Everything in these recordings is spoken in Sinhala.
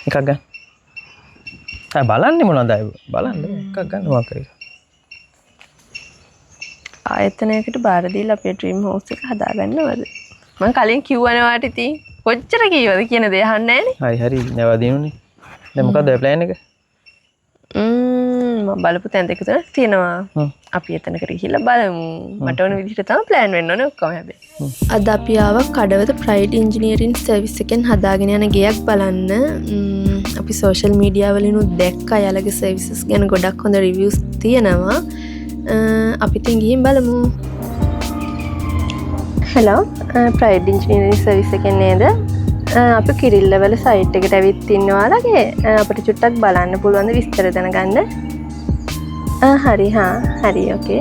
එකක් ගන්න. බලන්නේ මොනවද අය බලන්න එකක් ගන්න මොකක් හරි. ආයතනයකට බාර දීලා අපේ ඩ්‍රීම් හවුස් එක හදාගන්නවද? මම කලින් කිව්වනේ වාට ඉතින් කොච්චර කීවද කියන දේ අහන්නේ නැහනේ. හරි නෑවා දිනුනේ. දැන් මොකද්ද ඔය ප්ලෑන් එක? මම බලපු තැන් දෙක තුනක් තියෙනවා. අපි එතනකට ගිහිල්ලා බලමු. මට ඕන විදිහට තමයි ප්ලෑන් වෙන්න ඕනේ ඔක්කොම හැබැයි. අද අපි ආවා කඩවත ප්‍රයිඩ් ඉන්ජිනියරින් සර්විස් එකෙන් හදාගෙන යන ගෙයක් බලන්න. අපි සෝෂල් මීඩියා වලිනුත් දැක්කා යාලගේ සර්විසස් ගැන ගොඩක් හොඳ රිවිව්ස් තියෙනවා. අපි ඉතින් ගිහින් බලමු. හෙලෝ ප්‍රයිඩ් ඉන්ජිනියරින් සර්විස් එකෙන් නේද? අපි කිරිල්ලවල සයිට් එකට ඇවිත් ඉන්නවාලගේ අපිට චුට්ටක් බලන්න පුළුවන් ද විස්තර දැනගන්න? හරි හරි ඕකේ.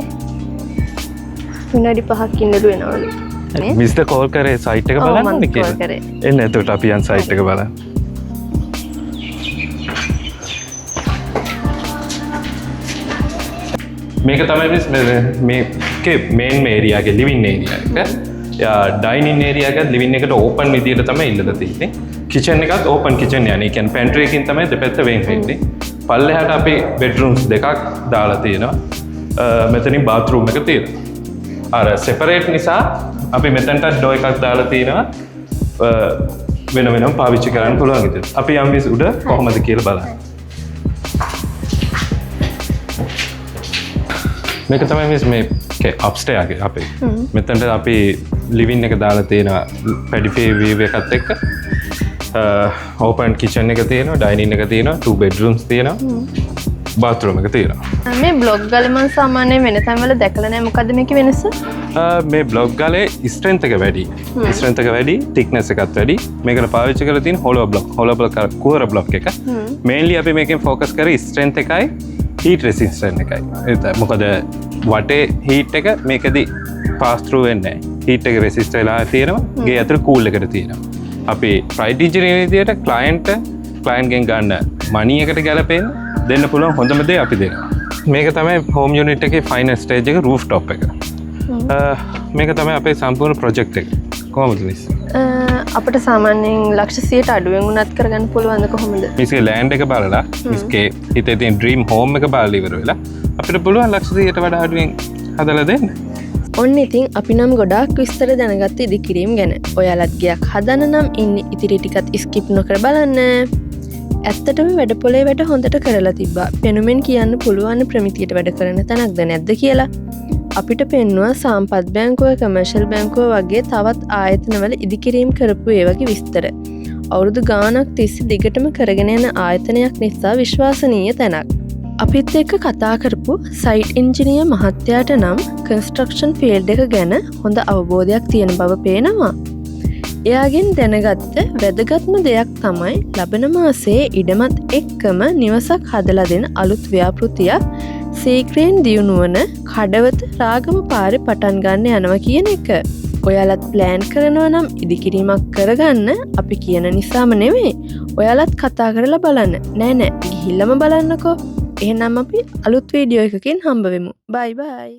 විනාඩි 5ක් ඉන්නලු වෙනවලු. මිස්ටර් කෝල් කරේ සයිට් එක බලන්න කියලා. එන්න එතකොට අපි යන් සයිට් එක බලන්න. මේක තමයි මේකේ මේන් ඒරියා එකේ ලිවිං ඒරියා එක. ඩයිනින් ඒරියා එක ලිවිං එකට ඕපන් විදියට තමයි ඉල්ලලා තියෙන්නේ. කිචන් එකත් ඕපන් කිචන් යන්නේ. ඒ කියන්නේ පැන්ට්‍රි එකකින් තමයි දෙපැත්ත වෙන් වෙන්නේ. පල්ලෙහාට අපි බෙඩ්රූම්ස් දෙකක් දාලා තියෙනවා. මෙතනින් බාත්රූම් එක තියෙනවා. අර සෙපරේට් නිසා අපි මෙතනට ඩෝ එකක් දාලා තියෙනවා. වෙන වෙනම පාවිච්චි කරන්න පුළුවන් විදිහට. අපි යම් විස උඩ කොහොමද කියලා බලන්න. මේක තමයි මේ අප්ස්ටේර් එක අපේ. මෙතනට අපි ලිවිං එක දාලා තියෙනවා පැඩිෆේ වීව් එකත් එක්ක. ඕපන් කිචන් එක තියෙනවා, ඩයිනින් එක තියෙනවා, 2 බෙඩ්රූම්ස් තියෙනවා. බාත්රූම් එක තියෙනවා. මේ බ්ලොග් ගාලේ මම සාමාන්‍යයෙන් වෙන තැන්වල දැකලා නැහැ. මොකද්ද මේකේ වෙනස? මේ බ්ලොග් ගාලේ ස්ට්‍රෙන්ත් එක වැඩි. ස්ට්‍රෙන්ත් එක වැඩි, thickness එකත් වැඩි. මේකට පාවිච්චි කරලා තියෙන hollow block. hollow block කුහර block එක. mainly අපි මේකෙන් focus කරේ strength එකයි heat resistance එකයි. මොකද වටේ heat එක මේකදී pass through වෙන්නේ නැහැ. heat එක resist වෙලා තියෙනවා. ගේ ඇතුළේ cool එකට තියෙනවා. අපි ප්‍රයිඩ් ඉන්ජිනියරින් විදියට ක්ලයන්ට් ගෙන් ගන්න මනි එකට ගැලපෙන්න දෙන්න පුළුවන් හොඳම දේ අපි දෙනවා. මේක තමයි හෝම් යුනිට් එකේ ෆයිනල් ස්ටේජ් එක රූෆ් টොප් එක. මේක තමයි අපේ සම්පූර්ණ ප්‍රොජෙක්ට් එක. කොහොමද මිස්? අපිට සාමාන්‍යයෙන් ලක්ෂ 100ට අඩුවෙන් උනත් කරගන්න පුළුවන්ද කොහොමද? මිස්ගේ ලෑන්ඩ් එක බලලා මිස්ගේ හිතේ තියෙන ඩ්‍රීම් හෝම් එක බලලා ඉවර වෙලා අපිට පුළුවන් ලක්ෂ 100ට වඩා අඩුවෙන් හදලා දෙන්න. ඔන්න ඉතින් අපි නම් ගොඩාක් විස්තර දැනගත්ත ඉදිකිරීම් ගැන. ඔයාලත් ගයක් හදන්න නම් ඉන්නේ ඉතිරි ටිකත් ස්කිප් නොකර බලන්න. ඇත්තටම වැඩ පොලේ වැඩ හොඳට කරලා තිබ්බා. පෙනුමෙන් කියන්න පුළුවන් ප්‍රමිතියට වැඩ කරන තැනක්ද නැද්ද කියලා. අපිට පෙන්නවා සම්පත් බැංකුව, කමර්ෂල් බැංකුව වගේ තවත් ආයතනවල ඉදිකිරීම් කරපු ඒ වගේ විස්තර. අවුරුදු ගාණක් තිස්සේ දිගටම කරගෙන යන ආයතනයක් නිසා විශ්වාසනීය තැනක්. අපිත් එක්ක කතා කරපු සයිට් ඉන්ජිනියර් මහත්තයාට නම් කන්ස්ට්‍රක්ෂන් ෆීල්ඩ් එක ගැන හොඳ අවබෝධයක් තියෙන බව පේනවා. එයාගෙන් දැනගත්ත වැදගත්ම දෙයක් තමයි ලබන මාසයේ ඉඩමත් එක්කම නිවසක් හදලා දෙන අලුත් ව්‍යාපෘතියක් සීක්‍රයෙන් දියුණුවන කඩවත රාගම පාරේ පටන් ගන්න යනවා කියන එක. ඔයාලත් ප්ලෑන් කරනවා නම් ඉදිකිරීමක් කරගන්න අපි කියන නිසාම නෙවෙයි. ඔයාලත් කතා කරලා බලන්න. නෑ ගිහිල්ලම බලන්නකෝ. එහෙනම් අපි අලුත් වීඩියෝ එකකින් හම්බ වෙමු. බයි බයි.